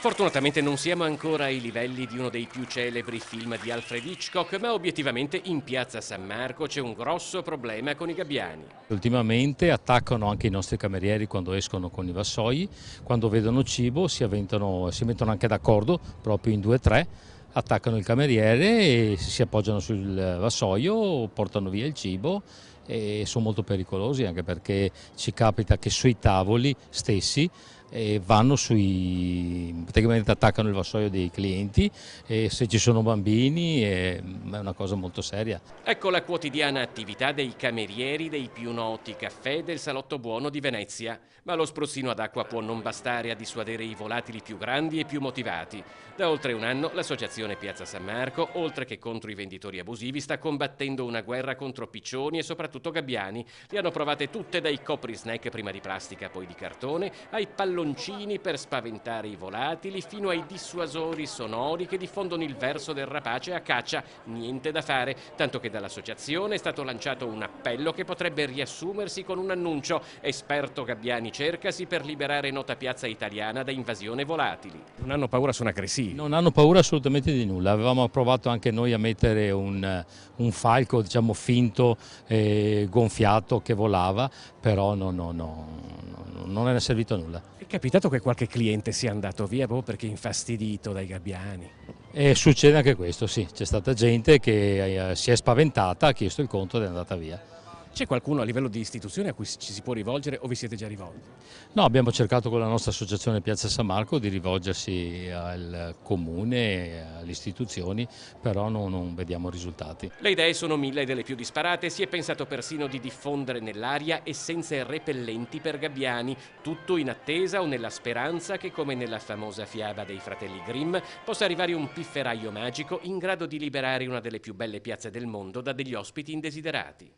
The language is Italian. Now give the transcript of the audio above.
Fortunatamente non siamo ancora ai livelli di uno dei più celebri film di Alfred Hitchcock, ma obiettivamente in piazza San Marco c'è un grosso problema con i gabbiani. Ultimamente attaccano anche i nostri camerieri quando escono con i vassoi, quando vedono cibo si mettono anche d'accordo, proprio in 2 o 3, attaccano il cameriere e si appoggiano sul vassoio, portano via il cibo e sono molto pericolosi anche perché ci capita che sui tavoli stessi vanno praticamente attaccano il vassoio dei clienti e se ci sono bambini è una cosa molto seria. Ecco la quotidiana attività dei camerieri dei più noti caffè del Salotto Buono di Venezia. Ma lo spruzzino ad acqua può non bastare a dissuadere i volatili più grandi e più motivati. Da oltre un anno l'associazione Piazza San Marco, oltre che contro i venditori abusivi, sta combattendo una guerra contro piccioni e soprattutto gabbiani. Le hanno provate tutte, dai copri-snack prima di plastica poi di cartone, ai palloncini per spaventare i volatili, fino ai dissuasori sonori che diffondono il verso del rapace a caccia. Niente da fare, tanto che dall'associazione è stato lanciato un appello che potrebbe riassumersi con un annuncio: esperto gabbiani cercasi per liberare nota piazza italiana da invasione volatili. Non hanno paura, sono aggressivi. Non hanno paura assolutamente di nulla, avevamo provato anche noi a mettere un falco, diciamo finto, gonfiato che volava, però non è servito a nulla. È capitato che qualche cliente sia andato via proprio perché infastidito dai gabbiani? E succede anche questo, sì, c'è stata gente che si è spaventata, ha chiesto il conto ed è andata via. C'è qualcuno a livello di istituzione a cui ci si può rivolgere o vi siete già rivolti? No, abbiamo cercato con la nostra associazione Piazza San Marco di rivolgersi al comune, alle istituzioni, però non vediamo risultati. Le idee sono mille e delle più disparate, si è pensato persino di diffondere nell'aria essenze repellenti per gabbiani, tutto in attesa o nella speranza che, come nella famosa fiaba dei fratelli Grimm, possa arrivare un pifferaio magico in grado di liberare una delle più belle piazze del mondo da degli ospiti indesiderati.